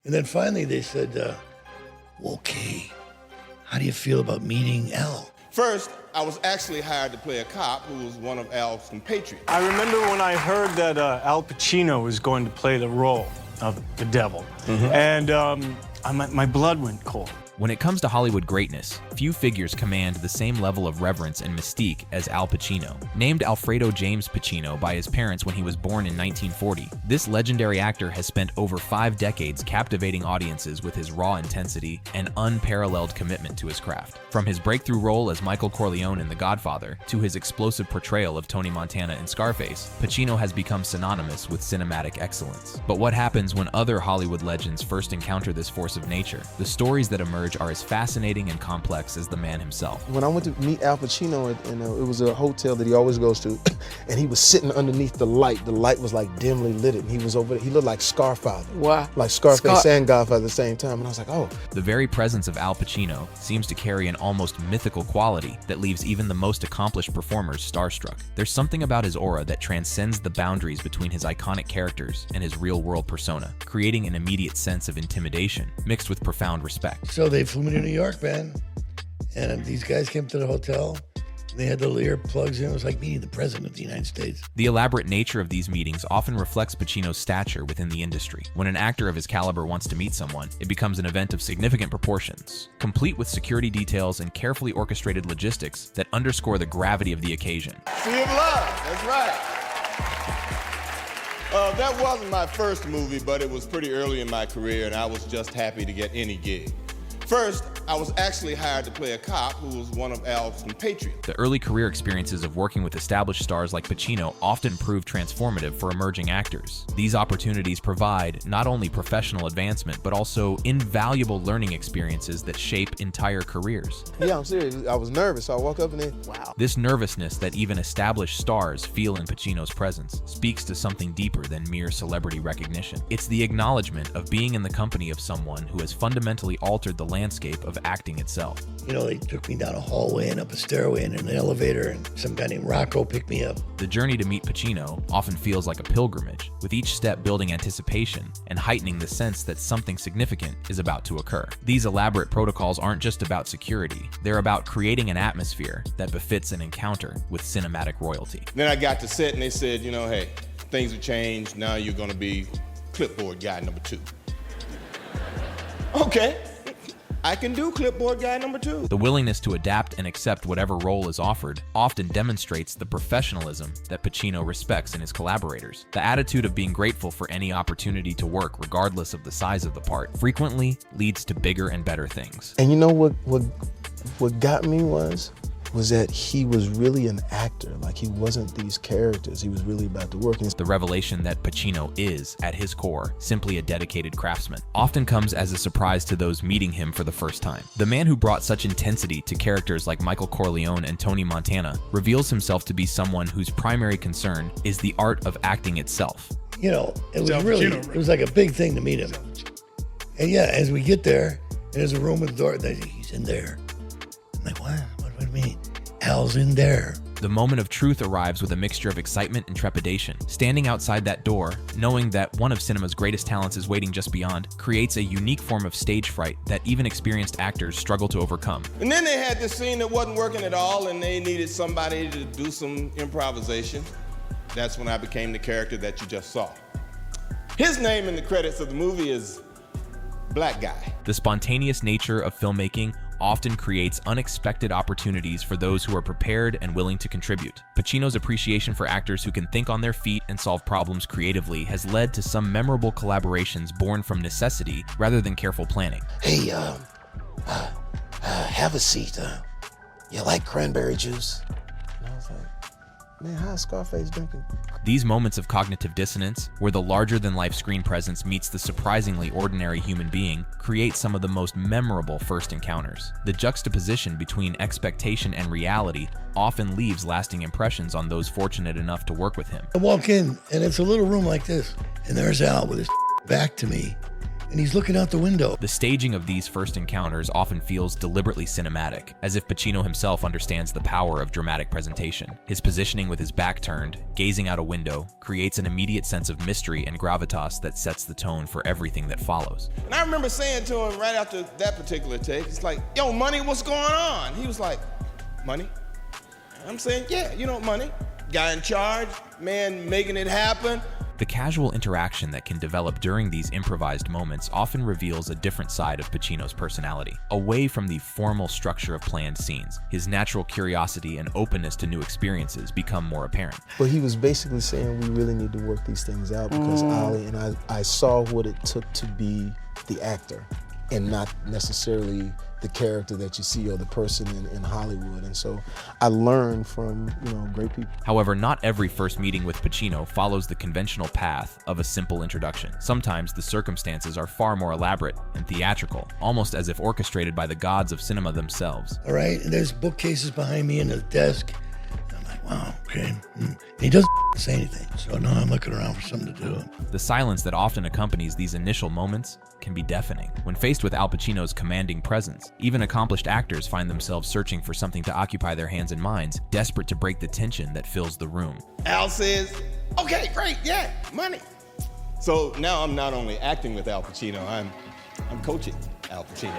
And then finally they said, okay, how do you feel about meeting Al? First, I was actually hired to play a cop who was one of Al's compatriots. I remember when I heard that Al Pacino was going to play the role of the devil, and my blood went cold. When it comes to Hollywood greatness, few figures command the same level of reverence and mystique as Al Pacino. Named Alfredo James Pacino by his parents when he was born in 1940, this legendary actor has spent over 5 decades captivating audiences with his raw intensity and unparalleled commitment to his craft. From his breakthrough role as Michael Corleone in The Godfather to his explosive portrayal of Tony Montana in Scarface, Pacino has become synonymous with cinematic excellence. But what happens when other Hollywood legends first encounter this force of nature? The stories that emerge are as fascinating and complex as the man himself. When I went to meet Al Pacino, and it was a hotel that he always goes to, and he was sitting underneath the light. The light was like dimly lit, and he was over there. He looked like Scarfather. Wow. Like Scarface and Godfather at the same time. And I was like, oh. The very presence of Al Pacino seems to carry an almost mythical quality that leaves even the most accomplished performers starstruck. There's something about his aura that transcends the boundaries between his iconic characters and his real-world persona, creating an immediate sense of intimidation mixed with profound respect. So they flew me to New York, man. And these guys came to the hotel. They had the earplugs in. It was like meeting the president of the United States. The elaborate nature of these meetings often reflects Pacino's stature within the industry. When an actor of his caliber wants to meet someone, it becomes an event of significant proportions, complete with security details and carefully orchestrated logistics that underscore the gravity of the occasion. Sea of Love, that's right. That wasn't my first movie, but it was pretty early in my career, and I was just happy to get any gig. First, I was actually hired to play a cop who was one of Al's compatriots. The early career experiences of working with established stars like Pacino often prove transformative for emerging actors. These opportunities provide not only professional advancement, but also invaluable learning experiences that shape entire careers. Yeah, I'm serious. I was nervous, so I walked up and then, Wow. This nervousness that even established stars feel in Pacino's presence speaks to something deeper than mere celebrity recognition. It's the acknowledgement of being in the company of someone who has fundamentally altered the landscape of acting itself. You know, they took me down a hallway and up a stairway and in an elevator, and some guy named Rocco picked me up. The journey to meet Pacino often feels like a pilgrimage, with each step building anticipation and heightening the sense that something significant is about to occur. These elaborate protocols aren't just about security, they're about creating an atmosphere that befits an encounter with cinematic royalty. Then I got to set, and they said, you know, hey, things have changed. Now you're going to be clipboard guy number 2. Okay. I can do clipboard guy number 2. The willingness to adapt and accept whatever role is offered often demonstrates the professionalism that Pacino respects in his collaborators. The attitude of being grateful for any opportunity to work, regardless of the size of the part, frequently leads to bigger and better things. and you know what got me was that he was really an actor. Like, he wasn't these characters. He was really about the work. And The revelation that Pacino is, at his core, simply a dedicated craftsman, often comes as a surprise to those meeting him for the first time. The man who brought such intensity to characters like Michael Corleone and Tony Montana reveals himself to be someone whose primary concern is the art of acting itself. You know, it was like a big thing to meet him. And yeah, as we get there, and there's a room with the door, he's in there. I'm like, what? What do you mean? Al's in there. The moment of truth arrives with a mixture of excitement and trepidation. Standing outside that door, knowing that one of cinema's greatest talents is waiting just beyond, creates a unique form of stage fright that even experienced actors struggle to overcome. And then they had this scene that wasn't working at all, and they needed somebody to do some improvisation. That's when I became the character that you just saw. His name in the credits of the movie is Black Guy. The spontaneous nature of filmmaking often creates unexpected opportunities for those who are prepared and willing to contribute. Pacino's appreciation for actors who can think on their feet and solve problems creatively has led to some memorable collaborations born from necessity rather than careful planning. Hey, have a seat. You like cranberry juice? I was like, man, how's Scarface drinking? These moments of cognitive dissonance, where the larger-than-life screen presence meets the surprisingly ordinary human being, create some of the most memorable first encounters. The juxtaposition between expectation and reality often leaves lasting impressions on those fortunate enough to work with him. I walk in, and it's a little room like this, and there's Al with his back to me, and he's looking out the window. The staging of these first encounters often feels deliberately cinematic, as if Pacino himself understands the power of dramatic presentation. His positioning with his back turned, gazing out a window, creates an immediate sense of mystery and gravitas that sets the tone for everything that follows. And I remember saying to him right after that particular take, it's like, yo, Money, what's going on? He was like, Money? I'm saying, yeah, you know, Money. Guy in charge, man making it happen. The casual interaction that can develop during these improvised moments often reveals a different side of Pacino's personality. Away from the formal structure of planned scenes, his natural curiosity and openness to new experiences become more apparent. But he was basically saying we really need to work these things out because Ali and I saw what it took to be the actor and not necessarily the character that you see or the person in Hollywood. And so I learned from, great people. However, not every first meeting with Pacino follows the conventional path of a simple introduction. Sometimes the circumstances are far more elaborate and theatrical, almost as if orchestrated by the gods of cinema themselves. All right, and there's bookcases behind me and a desk. And I'm like, wow, okay. And he doesn't say anything. So now I'm looking around for something to do. The silence that often accompanies these initial moments can be deafening. When faced with Al Pacino's commanding presence, even accomplished actors find themselves searching for something to occupy their hands and minds, desperate to break the tension that fills the room. Al says, okay, great, yeah, Money. So now I'm not only acting with Al Pacino, I'm coaching Al Pacino.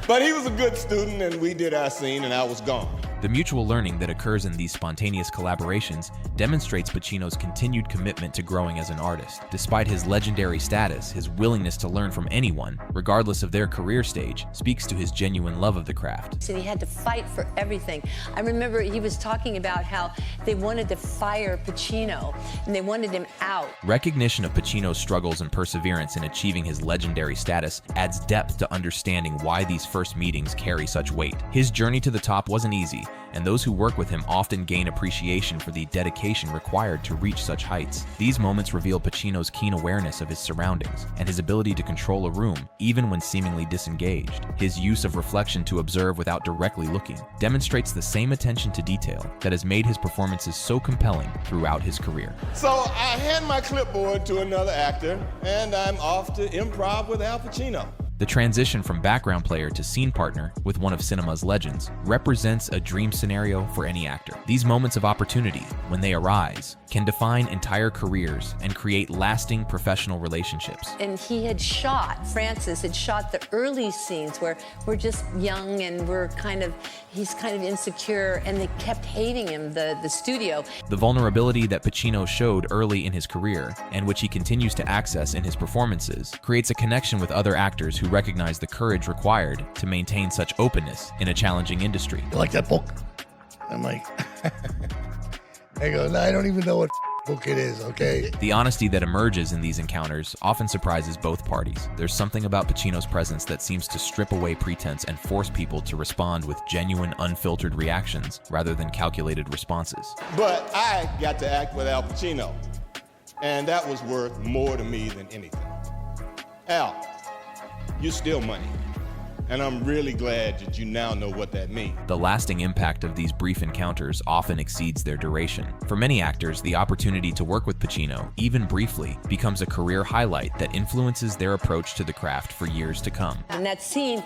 But he was a good student, and we did our scene, and I was gone. The mutual learning that occurs in these spontaneous collaborations demonstrates Pacino's continued commitment to growing as an artist. Despite his legendary status, his willingness to learn from anyone, regardless of their career stage, speaks to his genuine love of the craft. And he had to fight for everything. I remember he was talking about how they wanted to fire Pacino, and they wanted him out. Recognition of Pacino's struggles and perseverance in achieving his legendary status adds depth to understanding why these first meetings carry such weight. His journey to the top wasn't easy, and those who work with him often gain appreciation for the dedication required to reach such heights. These moments reveal Pacino's keen awareness of his surroundings and his ability to control a room, even when seemingly disengaged. His use of reflection to observe without directly looking demonstrates the same attention to detail that has made his performances so compelling throughout his career. So I hand my clipboard to another actor, and I'm off to improv with Al Pacino. The transition from background player to scene partner with one of cinema's legends represents a dream scenario for any actor. These moments of opportunity, when they arise, can define entire careers and create lasting professional relationships. And Francis had shot the early scenes where we're just young and he's kind of insecure, and they kept hating him, the studio. The vulnerability that Pacino showed early in his career, and which he continues to access in his performances, creates a connection with other actors who recognize the courage required to maintain such openness in a challenging industry. You like that book? I'm like, I go, no, I don't even know what book it is, okay? The honesty that emerges in these encounters often surprises both parties. There's something about Pacino's presence that seems to strip away pretense and force people to respond with genuine, unfiltered reactions rather than calculated responses. But I got to act with Al Pacino, and that was worth more to me than anything. Al, you're still Money, and I'm really glad that you now know what that means. The lasting impact of these brief encounters often exceeds their duration. For many actors, the opportunity to work with Pacino, even briefly, becomes a career highlight that influences their approach to the craft for years to come. And that scene,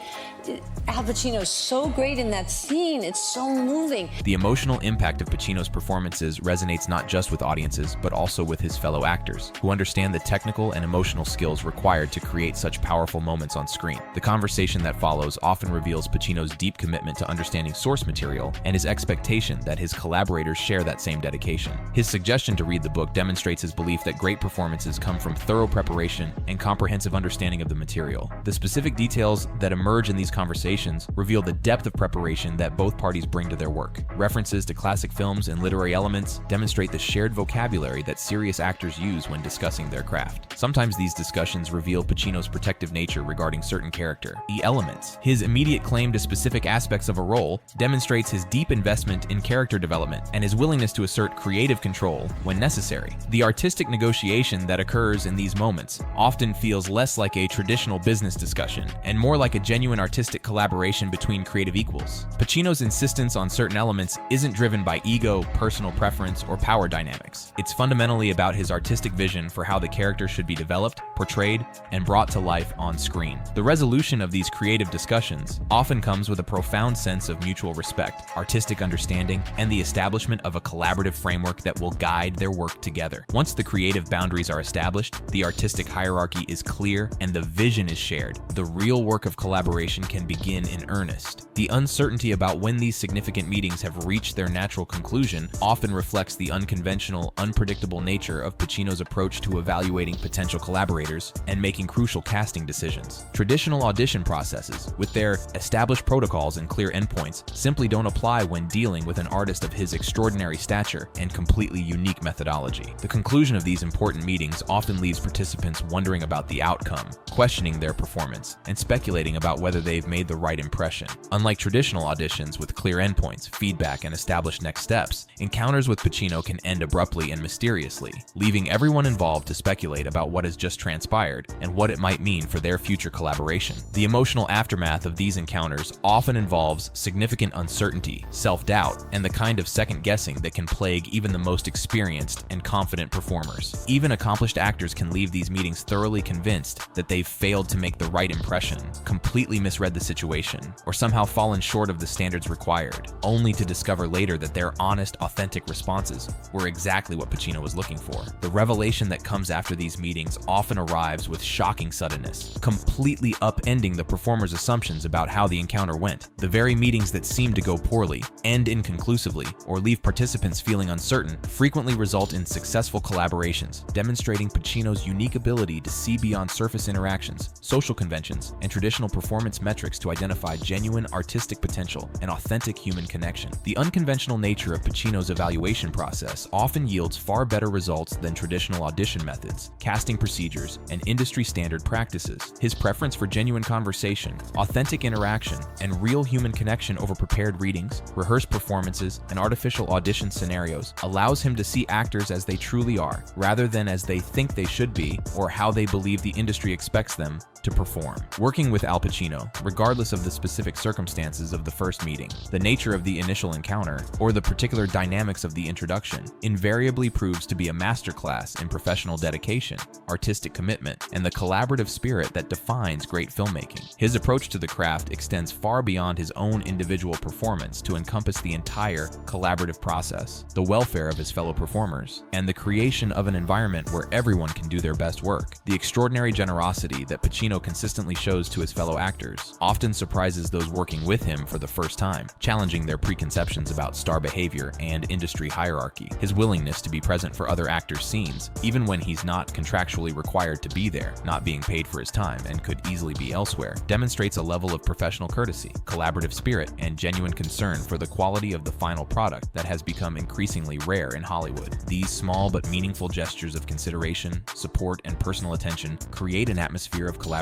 Al Pacino's so great in that scene. It's so moving. The emotional impact of Pacino's performances resonates not just with audiences, but also with his fellow actors, who understand the technical and emotional skills required to create such powerful moments on screen. The conversation that follows often reveals Pacino's deep commitment to understanding source material and his expectation that his collaborators share that same dedication. His suggestion to read the book demonstrates his belief that great performances come from thorough preparation and comprehensive understanding of the material. The specific details that emerge in these conversations reveal the depth of preparation that both parties bring to their work. References to classic films and literary elements demonstrate the shared vocabulary that serious actors use when discussing their craft. Sometimes these discussions reveal Pacino's protective nature regarding certain character, the element performance. His immediate claim to specific aspects of a role demonstrates his deep investment in character development and his willingness to assert creative control when necessary. The artistic negotiation that occurs in these moments often feels less like a traditional business discussion and more like a genuine artistic collaboration between creative equals. Pacino's insistence on certain elements isn't driven by ego, personal preference, or power dynamics. It's fundamentally about his artistic vision for how the character should be developed, portrayed, and brought to life on screen. The resolution of these creative discussions often comes with a profound sense of mutual respect, artistic understanding, and the establishment of a collaborative framework that will guide their work together. Once the creative boundaries are established, the artistic hierarchy is clear, and the vision is shared, the real work of collaboration can begin in earnest. The uncertainty about when these significant meetings have reached their natural conclusion often reflects the unconventional, unpredictable nature of Pacino's approach to evaluating potential collaborators and making crucial casting decisions. Traditional audition processes, with their established protocols and clear endpoints, simply don't apply when dealing with an artist of his extraordinary stature and completely unique methodology. The conclusion of these important meetings often leaves participants wondering about the outcome, questioning their performance, and speculating about whether they've made the right impression. Unlike traditional auditions with clear endpoints, feedback, and established next steps, encounters with Pacino can end abruptly and mysteriously, leaving everyone involved to speculate about what has just transpired and what it might mean for their future collaboration. The emotional aftermath of these encounters often involves significant uncertainty, self-doubt, and the kind of second-guessing that can plague even the most experienced and confident performers. Even accomplished actors can leave these meetings thoroughly convinced that they've failed to make the right impression, completely misread the situation, or somehow fallen short of the standards required, only to discover later that their honest, authentic responses were exactly what Pacino was looking for. The revelation that comes after these meetings often arrives with shocking suddenness, completely upending the performer's assumptions about how the encounter went. The very meetings that seem to go poorly, end inconclusively, or leave participants feeling uncertain frequently result in successful collaborations, demonstrating Pacino's unique ability to see beyond surface interactions, social conventions, and traditional performance metrics to identify genuine artistic potential and authentic human connection. The unconventional nature of Pacino's evaluation process often yields far better results than traditional audition methods, casting procedures, and industry-standard practices. His preference for genuine conversation, authentic interaction, and real human connection over prepared readings, rehearsed performances, and artificial audition scenarios allows him to see actors as they truly are, rather than as they think they should be or how they believe the industry expects them to perform. Working with Al Pacino, regardless of the specific circumstances of the first meeting, the nature of the initial encounter, or the particular dynamics of the introduction, invariably proves to be a masterclass in professional dedication, artistic commitment, and the collaborative spirit that defines great filmmaking. His approach to the craft extends far beyond his own individual performance to encompass the entire collaborative process, the welfare of his fellow performers, and the creation of an environment where everyone can do their best work. The extraordinary generosity that Pacino consistently shows to his fellow actors often surprises those working with him for the first time, challenging their preconceptions about star behavior and industry hierarchy. His willingness to be present for other actors' scenes, even when he's not contractually required to be there, not being paid for his time and could easily be elsewhere, demonstrates a level of professional courtesy, collaborative spirit, and genuine concern for the quality of the final product that has become increasingly rare in Hollywood. These small but meaningful gestures of consideration, support, and personal attention create an atmosphere of collaboration,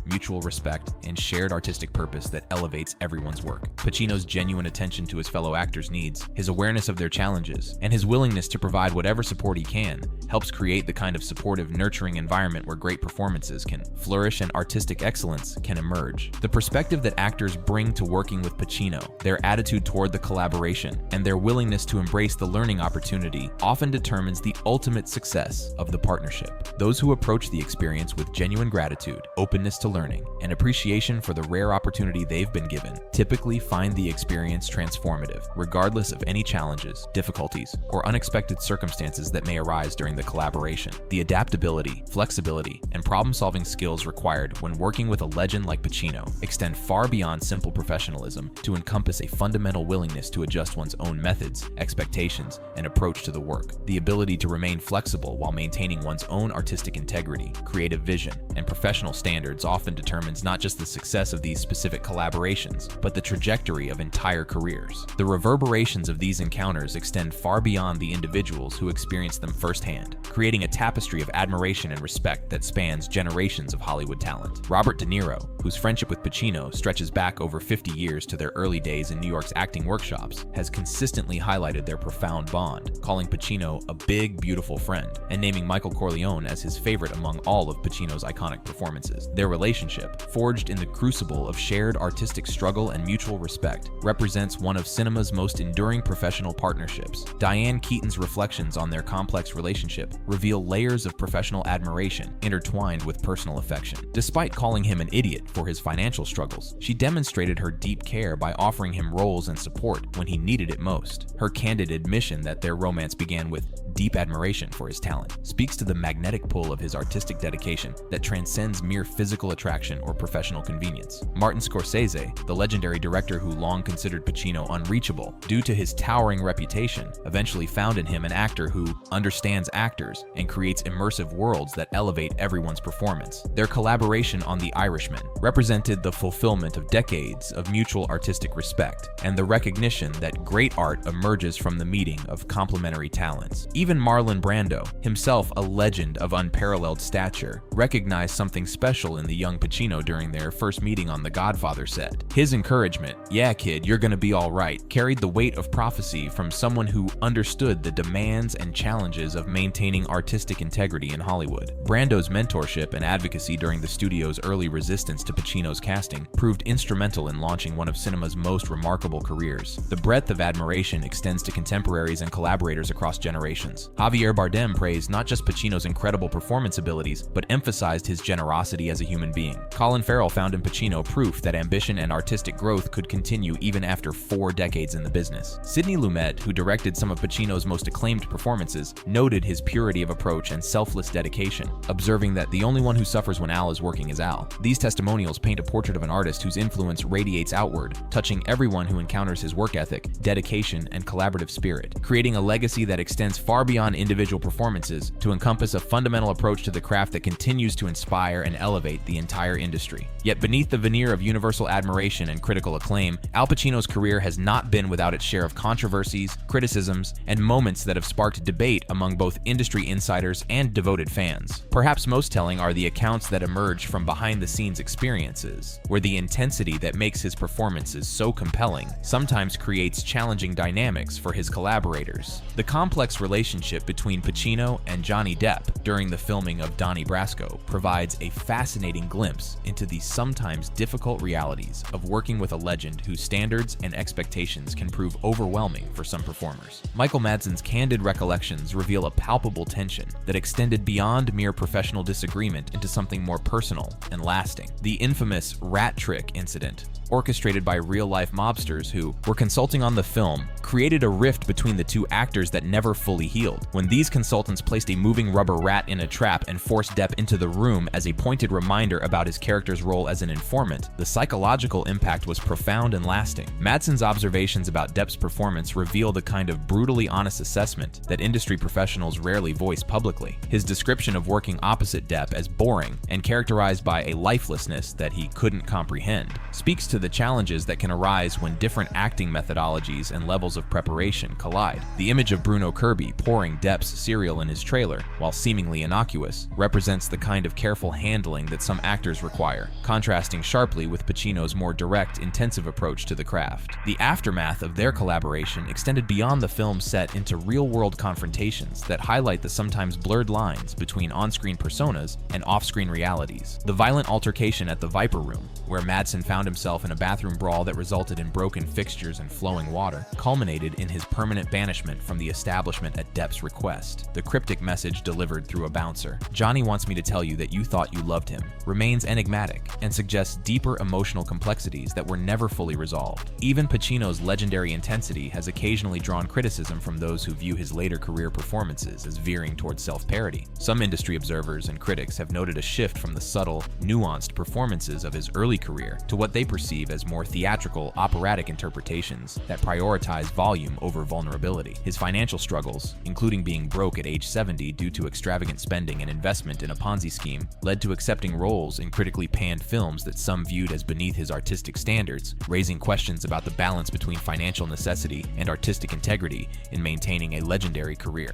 mutual respect, and shared artistic purpose that elevates everyone's work. Pacino's genuine attention to his fellow actors' needs, his awareness of their challenges, and his willingness to provide whatever support he can helps create the kind of supportive, nurturing environment where great performances can flourish and artistic excellence can emerge. The perspective that actors bring to working with Pacino, their attitude toward the collaboration, and their willingness to embrace the learning opportunity often determines the ultimate success of the partnership. Those who approach the experience with genuine gratitude, openness to learning, and appreciation for the rare opportunity they've been given typically find the experience transformative, regardless of any challenges, difficulties, or unexpected circumstances that may arise during the collaboration. The adaptability, flexibility, and problem-solving skills required when working with a legend like Pacino extend far beyond simple professionalism to encompass a fundamental willingness to adjust one's own methods, expectations, and approach to the work. The ability to remain flexible while maintaining one's own artistic integrity, creative vision, and professional standards often determines not just the success of these specific collaborations, but the trajectory of entire careers. The reverberations of these encounters extend far beyond the individuals who experience them firsthand, creating a tapestry of admiration and respect that spans generations of Hollywood talent. Robert De Niro, whose friendship with Pacino stretches back over 50 years to their early days in New York's acting workshops, has consistently highlighted their profound bond, calling Pacino a big, beautiful friend, and naming Michael Corleone as his favorite among all of Pacino's iconic performances. Their relationship, forged in the crucible of shared artistic struggle and mutual respect, represents one of cinema's most enduring professional partnerships. Diane Keaton's reflections on their complex relationship reveal layers of professional admiration intertwined with personal affection. Despite calling him an idiot for his financial struggles, she demonstrated her deep care by offering him roles and support when he needed it most. Her candid admission that their romance began with deep admiration for his talent speaks to the magnetic pull of his artistic dedication that transcends mere physical attraction or professional convenience. Martin Scorsese, the legendary director who long considered Pacino unreachable due to his towering reputation, eventually found in him an actor who understands actors and creates immersive worlds that elevate everyone's performance. Their collaboration on The Irishman represented the fulfillment of decades of mutual artistic respect and the recognition that great art emerges from the meeting of complementary talents. Even Marlon Brando, himself a legend of unparalleled stature, recognized something special in the young Pacino during their first meeting on The Godfather set. His encouragement, "Yeah, kid, you're gonna be all right," carried the weight of prophecy from someone who understood the demands and challenges of maintaining artistic integrity in Hollywood. Brando's mentorship and advocacy during the studio's early resistance to Pacino's casting proved instrumental in launching one of cinema's most remarkable careers. The breadth of admiration extends to contemporaries and collaborators across generations. Javier Bardem praised not just Pacino's incredible performance abilities, but emphasized his generosity as a human being. Colin Farrell found in Pacino proof that ambition and artistic growth could continue even after 4 decades in the business. Sidney Lumet, who directed some of Pacino's most acclaimed performances, noted his purity of approach and selfless dedication, observing that the only one who suffers when Al is working is Al. These testimonials paint a portrait of an artist whose influence radiates outward, touching everyone who encounters his work ethic, dedication, and collaborative spirit, creating a legacy that extends far beyond individual performances to encompass a fundamental approach to the craft that continues to inspire and elevate the entire industry. Yet beneath the veneer of universal admiration and critical acclaim, Al Pacino's career has not been without its share of controversies, criticisms, and moments that have sparked debate among both industry insiders and devoted fans. Perhaps most telling are the accounts that emerge from behind-the-scenes experiences, where the intensity that makes his performances so compelling sometimes creates challenging dynamics for his collaborators. The complex relationship between Pacino and Johnny Depp during the filming of Donnie Brasco provides a fascinating glimpse into the sometimes difficult realities of working with a legend whose standards and expectations can prove overwhelming for some performers. Michael Madsen's candid recollections reveal a palpable tension that extended beyond mere professional disagreement into something more personal and lasting. The infamous rat trick incident, orchestrated by real-life mobsters who were consulting on the film, created a rift between the two actors that never fully healed. When these consultants placed a moving rubber rat in a trap and forced Depp into the room as a pointed reminder about his character's role as an informant, the psychological impact was profound and lasting. Madsen's observations about Depp's performance reveal the kind of brutally honest assessment that industry professionals rarely voice publicly. His description of working opposite Depp as boring and characterized by a lifelessness that he couldn't comprehend speaks to the challenges that can arise when different acting methodologies and levels of preparation collide. The image of Bruno Kirby pouring Depp's cereal in his trailer, while seemingly innocuous, represents the kind of careful handling that some actors require, contrasting sharply with Pacino's more direct, intensive approach to the craft. The aftermath of their collaboration extended beyond the film set into real-world confrontations that highlight the sometimes blurred lines between on-screen personas and off-screen realities. The violent altercation at the Viper Room, where Madsen found himself in a bathroom brawl that resulted in broken fixtures and flowing water, culminated in his permanent banishment from the establishment at Depp's request. The cryptic message delivered through a bouncer, "Johnny wants me to tell you that you thought you loved him," remains enigmatic and suggests deeper emotional complexities that were never fully resolved. Even Pacino's legendary intensity has occasionally drawn criticism from those who view his later career performances as veering towards self-parody. Some industry observers and critics have noted a shift from the subtle, nuanced performances of his early career to what they perceive as more theatrical, operatic interpretations that prioritize volume over vulnerability. His financial struggles, including being broke at age 70 due to extravagant spending and investment in a Ponzi scheme, led to accepting roles in critically panned films that some viewed as beneath his artistic standards, raising questions about the balance between financial necessity and artistic integrity in maintaining a legendary career.